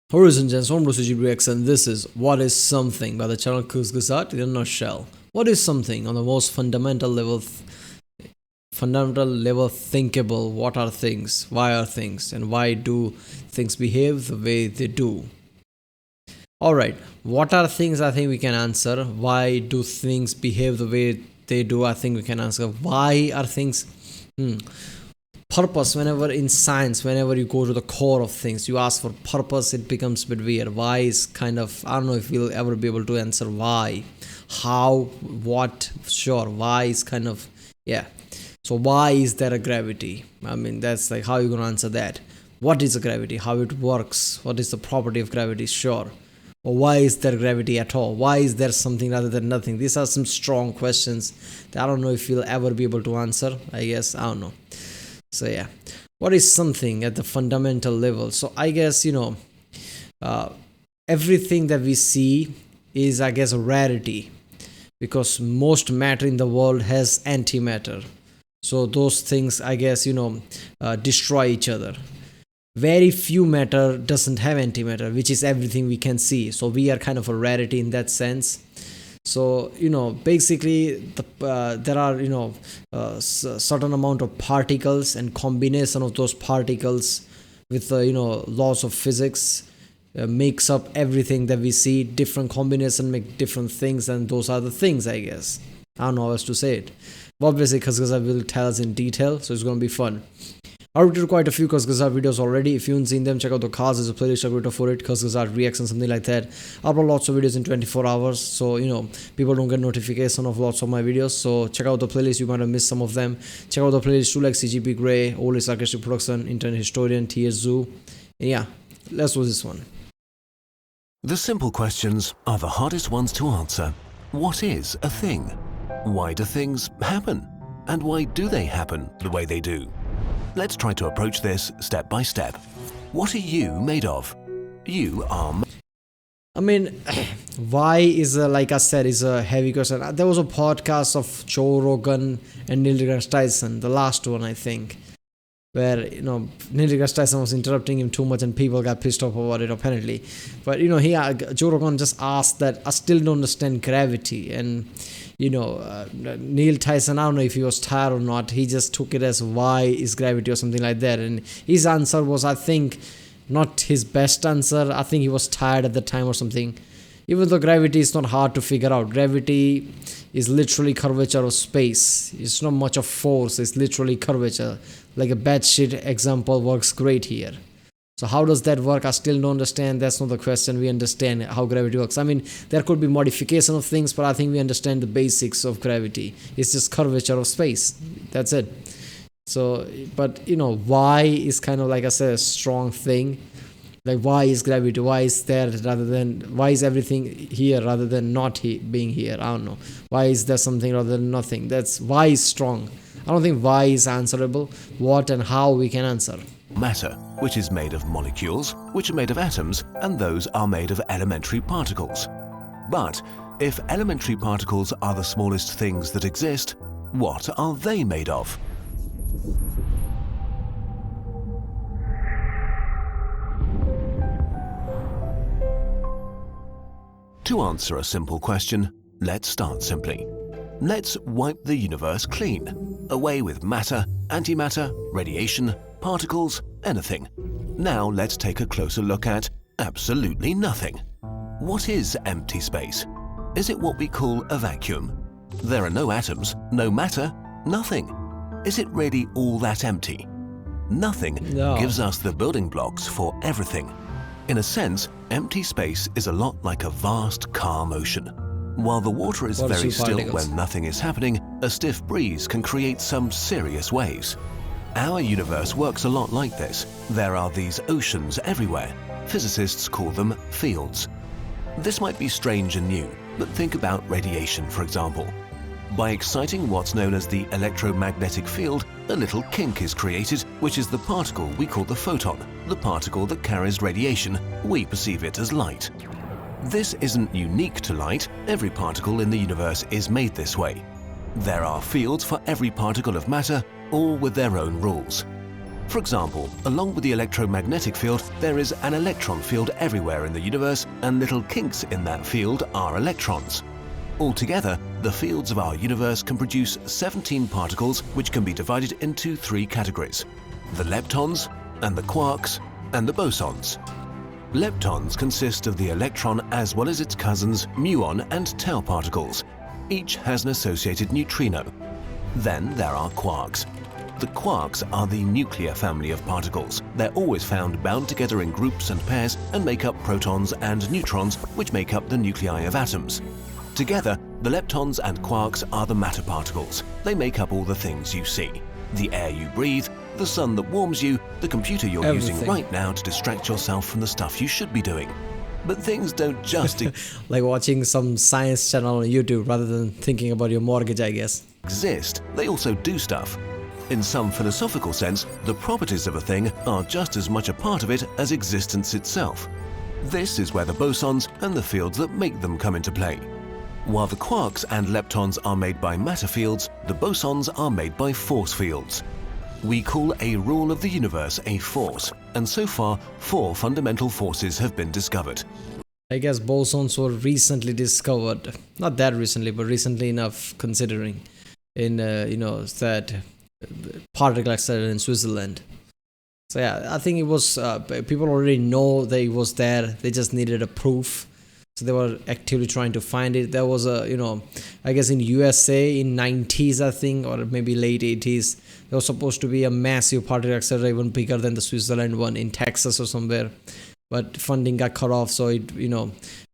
Horizon Gens from Kurzgesagt, and this is What is Something by the channel Kurzgesagt in a nutshell. What is something on the most fundamental level thinkable? What are things? Why are things? And why do things behave the way they do? Alright, what are things? I think we can answer. Why do things behave the way they do? I think we can answer. Why are things purpose? Whenever in science, whenever you go to the core of things, you ask for purpose, it becomes a bit weird. Why is kind of, I don't know if we'll ever be able to answer why, how, what. Sure, why is kind of, yeah. So why is there a gravity? I mean, that's like, how you gonna answer that? What is a gravity? How it works? What is the property of gravity? Sure. Or why is there gravity at all? Why is there something rather than nothing? These are some strong questions that I don't know if we'll ever be able to answer. I guess, I don't know. So yeah, what is something at the fundamental level? So I guess, everything that we see is, I guess, a rarity, because most matter in the world has antimatter. So those things, I guess, destroy each other. Very few matter doesn't have antimatter, which is everything we can see. So we are kind of a rarity in that sense. So basically there are certain amount of particles, and combination of those particles with laws of physics makes up everything that we see. Different combination make different things, and those are the things, I guess. I don't know how else to say it. But obviously Kurzgesagt will tell us in detail, so it's gonna be fun. I already quite a few Kurzgesagt videos already. If you haven't seen them, check out the cards. There's a playlist uploaded for it, Kurzgesagt reaction, something like that. I upload lots of videos in 24 hours, so people don't get notification of lots of my videos. So check out the playlist. You might have missed some of them. Check out the playlist too, like CGP Grey, Old Sarcastic Production, Internet Historian, TS Zoo. And yeah, let's do this one. The simple questions are the hardest ones to answer. What is a thing? Why do things happen? And why do they happen the way they do? Let's try to approach this step by step. What are you made of? You are... I mean, why is, like I said, is a heavy question. There was a podcast of Joe Rogan and Neil deGrasse Tyson, the last one, I think, where, Neil deGrasse Tyson was interrupting him too much and people got pissed off about it, apparently. But, Joe Rogan just asked that, I still don't understand gravity. And, Neil Tyson, I don't know if he was tired or not, he just took it as why is gravity or something like that. And his answer was, I think, not his best answer. I think he was tired at the time or something. Even though gravity is not hard to figure out. Gravity is literally curvature of space. It's not much of force, it's literally curvature. Like a bad shit example works great here. So how does that work? I still don't understand. That's not the question. We understand how gravity works. I mean, there could be modification of things, but I think we understand the basics of gravity. It's just curvature of space. That's it. So, but why is kind of, like I said, a strong thing. Like, why is gravity? Why is there rather than, why is everything here rather than not being here? I don't know. Why is there something rather than nothing? That's why is strong. I don't think why is answerable. What and how we can answer. Matter, which is made of molecules, which are made of atoms, and those are made of elementary particles. But if elementary particles are the smallest things that exist, what are they made of? To answer a simple question, let's start simply. Let's wipe the universe clean, away with matter, antimatter, radiation, particles, anything. Now let's take a closer look at absolutely nothing. What is empty space? Is it what we call a vacuum? There are no atoms, no matter, nothing. Is it really all that empty? Nothing gives us the building blocks for everything. In a sense, empty space is a lot like a vast calm ocean. While the water is very still when nothing is happening, a stiff breeze can create some serious waves. Our universe works a lot like this. There are these oceans everywhere. Physicists call them fields. This might be strange and new, but think about radiation, for example. By exciting what's known as the electromagnetic field, a little kink is created, which is the particle we call the photon, the particle that carries radiation. We perceive it as light. This isn't unique to light. Every particle in the universe is made this way. There are fields for every particle of matter, all with their own rules. For example, along with the electromagnetic field, there is an electron field everywhere in the universe, and little kinks in that field are electrons. Altogether, the fields of our universe can produce 17 particles, which can be divided into 3 categories: the leptons, and the quarks, and the bosons. Leptons consist of the electron as well as its cousins muon and tau particles. Each has an associated neutrino. Then there are quarks. The quarks are the nuclear family of particles. They're always found bound together in groups and pairs and make up protons and neutrons, which make up the nuclei of atoms. Together, the leptons and quarks are the matter particles. They make up all the things you see: the air you breathe, the sun that warms you, the computer you're using right now to distract yourself from the stuff you should be doing. But things don't just like watching some science channel on YouTube rather than thinking about your mortgage, I guess. Exist, they also do stuff. In some philosophical sense, the properties of a thing are just as much a part of it as existence itself. This is where the bosons and the fields that make them come into play. While the quarks and leptons are made by matter fields, the bosons are made by force fields. We call a rule of the universe a force, and so far 4 fundamental forces have been discovered. I guess bosons were recently discovered, not that recently, but recently enough considering in that particle accelerator in Switzerland. So yeah, I think it was people already know that it was there. They just needed a proof. So they were actively trying to find it. There was I guess in USA in 90s, I think, or maybe late 80s, there was supposed to be a massive particle accelerator, even bigger than the Switzerland one in Texas or somewhere. But funding got cut off. So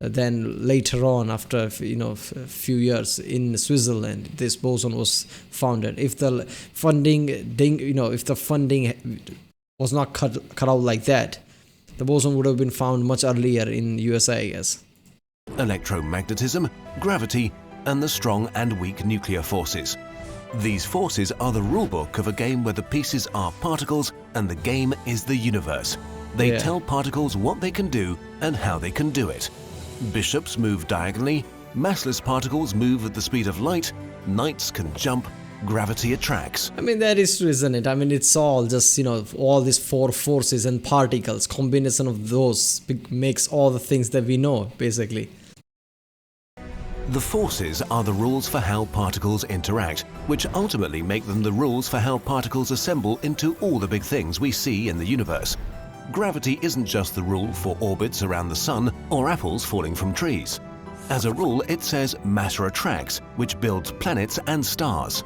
then later on, after a few years in Switzerland, this boson was founded. If the funding was not cut out like that, the boson would have been found much earlier in USA, I guess. Electromagnetism, gravity, and the strong and weak nuclear forces. These forces are the rulebook of a game where the pieces are particles and the game is the universe. They tell particles what they can do and how they can do it. Bishops move diagonally, massless particles move at the speed of light, knights can jump, gravity attracts. I mean, that is true, isn't it? I mean, it's all just, all these 4 forces and particles, combination of those makes all the things that we know, basically. The forces are the rules for how particles interact, which ultimately make them the rules for how particles assemble into all the big things we see in the universe. Gravity isn't just the rule for orbits around the sun or apples falling from trees. As a rule, it says matter attracts, which builds planets and stars.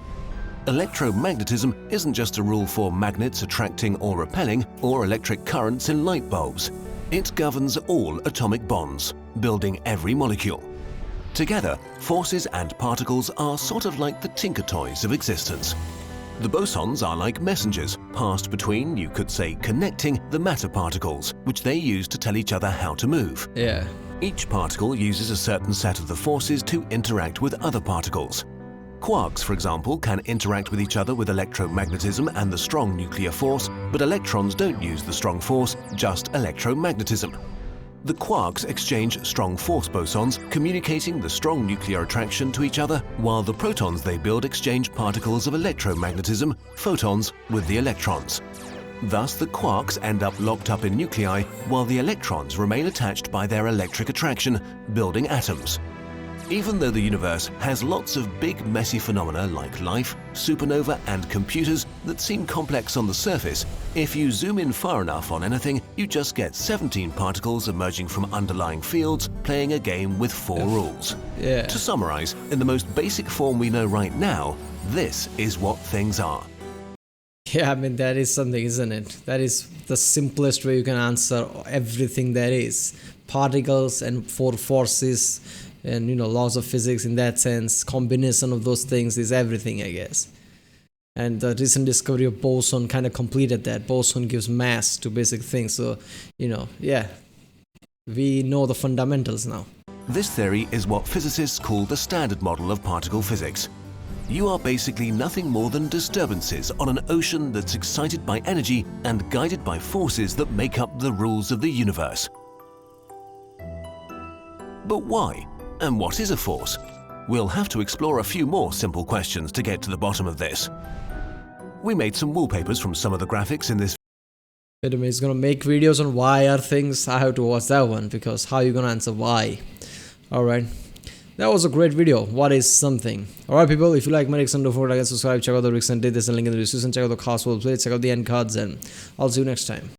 Electromagnetism isn't just a rule for magnets attracting or repelling or electric currents in light bulbs. It governs all atomic bonds, building every molecule. Together, forces and particles are sort of like the tinker toys of existence. The bosons are like messengers, passed between, you could say, connecting the matter particles, which they use to tell each other how to move. Yeah. Each particle uses a certain set of the forces to interact with other particles. Quarks, for example, can interact with each other with electromagnetism and the strong nuclear force, but electrons don't use the strong force, just electromagnetism. The quarks exchange strong force bosons, communicating the strong nuclear attraction to each other, while the protons they build exchange particles of electromagnetism, photons, with the electrons. Thus, the quarks end up locked up in nuclei, while the electrons remain attached by their electric attraction, building atoms. Even though the universe has lots of big messy phenomena like life, supernova and computers that seem complex on the surface, if you zoom in far enough on anything, you just get 17 particles emerging from underlying fields playing a game with 4 rules. Yeah. To summarize, in the most basic form we know right now, this is what things are. Yeah, I mean, that is something, isn't it? That is the simplest way you can answer everything there is. Particles and 4 forces and laws of physics in that sense. Combination of those things is everything, I guess. And the recent discovery of boson kind of completed that. Boson gives mass to basic things. So, yeah, we know the fundamentals now. This theory is what physicists call the standard model of particle physics. You are basically nothing more than disturbances on an ocean that's excited by energy and guided by forces that make up the rules of the universe. But why? And what is a force? We'll have to explore a few more simple questions to get to the bottom of this. We made some wallpapers from some of the graphics in this Wait a minute, he's gonna make videos on why are things. I have to watch that one, because how you gonna answer why? Alright. That was a great video. What is something? Alright people, if you like my reaction, don't forget to subscribe, check out the reaction, there's a link in the description, check out the cast play, check out the end cards, and I'll see you next time.